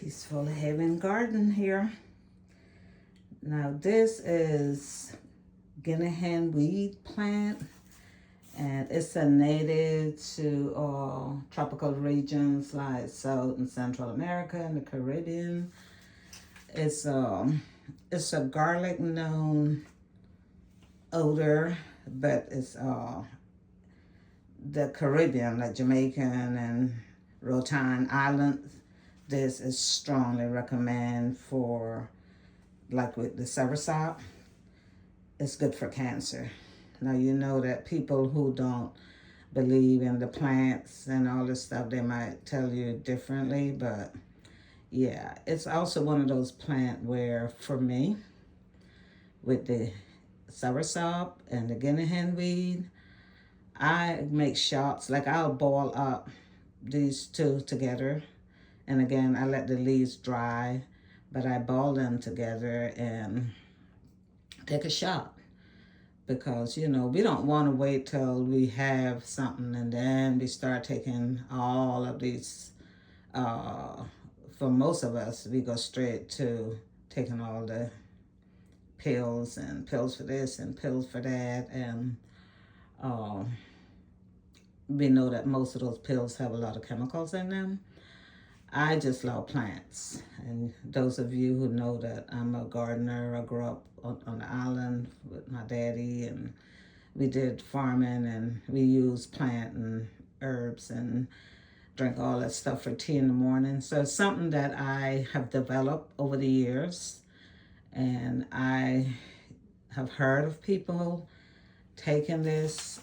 Peaceful Haven Garden here. Now this is Guinea Hen Weed plant, and it's a native to tropical regions like South and Central America and the Caribbean. It's a garlic known odor, but it's the Caribbean, like Jamaican and Rotan Islands. This is strongly recommend for, like with the soursop, it's good for cancer. Now you know that people who don't believe in the plants and all this stuff, they might tell you differently, but yeah, it's also one of those plants where, for me, with the soursop and the Guinea hen weed, I make shots. Like I'll boil up these two together, and again, I let the leaves dry, but I boil them together and take a shot. Because, you know, we don't want to wait till we have something and then we start taking all of these. For most of us, we go straight to taking all the pills and pills for this and pills for that. And we know that most of those pills have a lot of chemicals in them. I just love plants. And those of you who know that I'm a gardener, I grew up on the island with my daddy, and we did farming, and we used plant and herbs and drink all that stuff for tea in the morning. So it's something that I have developed over the years. And I have heard of people taking this.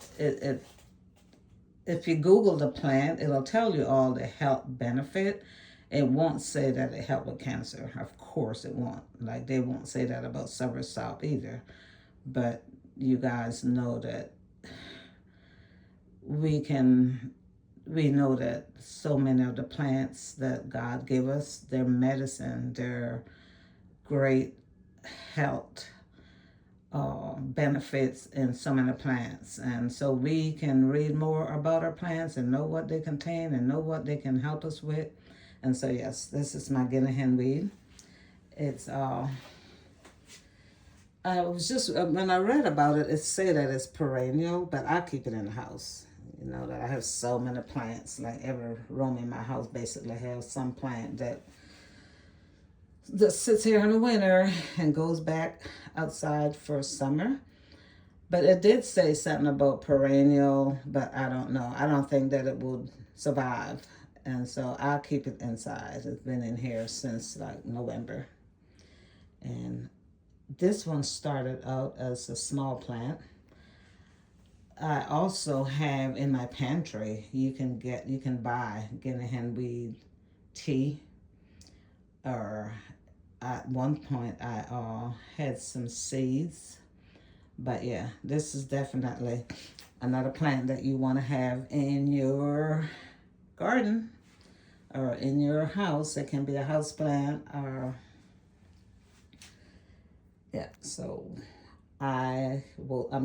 If you Google the plant, it'll tell you all the health benefit. It won't say that it helped with cancer. Of course it won't. Like they won't say that about soursop either. But you guys know that we know that so many of the plants that God gave us, they're medicine, they're great health benefits in so many plants. And so we can read more about our plants and know what they contain and know what they can help us with. And so yes, this is my Guinea hen weed. It's I was just when I read about it, it said that it's perennial, but I keep it in the house. You know that I have so many plants. Like every room in my house basically has some plant that sits here in the winter and goes back outside for summer. But it did say something about perennial, but I don't know. I don't think that it would survive. And so I'll keep it inside. It's been in here since like November. And this one started out as a small plant. I also have in my pantry, you can buy Guinea hen weed tea, or at one point I had some seeds. But yeah, this is definitely another plant that you want to have in your garden or in your house. It can be a house plant, or yeah. So I'm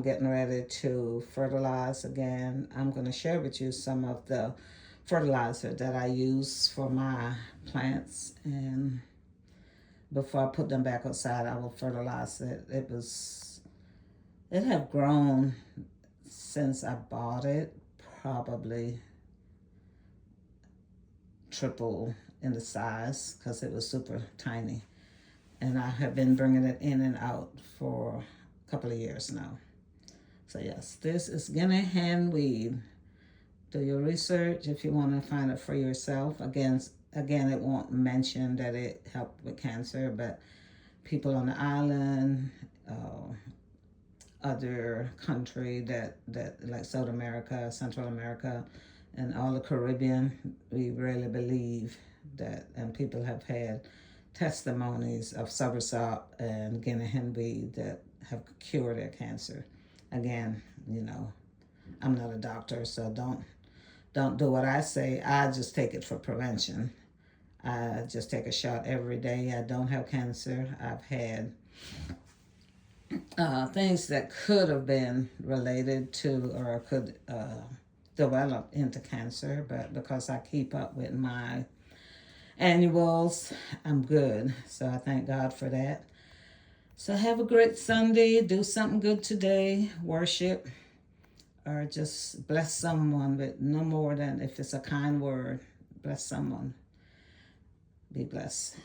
getting ready to fertilize again. I'm going to share with you some of the fertilizer that I use for my plants, and before I put them back outside, I will fertilize it. It have grown since I bought it, probably triple in the size because it was super tiny. And I have been bringing it in and out for a couple of years now. So yes, this is Guinea hen weed. Do your research if you want to find it for yourself. Again, it won't mention that it helped with cancer, but people on the island, other country that like South America, Central America, and all the Caribbean, we really believe that, and people have had testimonies of soursop and Guinea hen weed that have cured their cancer. Again, you know, I'm not a doctor, so don't do what I say. I just take it for prevention. I just take a shot every day. I don't have cancer. I've had things that could have been related to or could develop into cancer, but because I keep up with my annuals, I'm good. So I thank God for that. So have a great Sunday. Do something good today. Worship or just bless someone, but no more than if it's a kind word. Bless someone. Be blessed.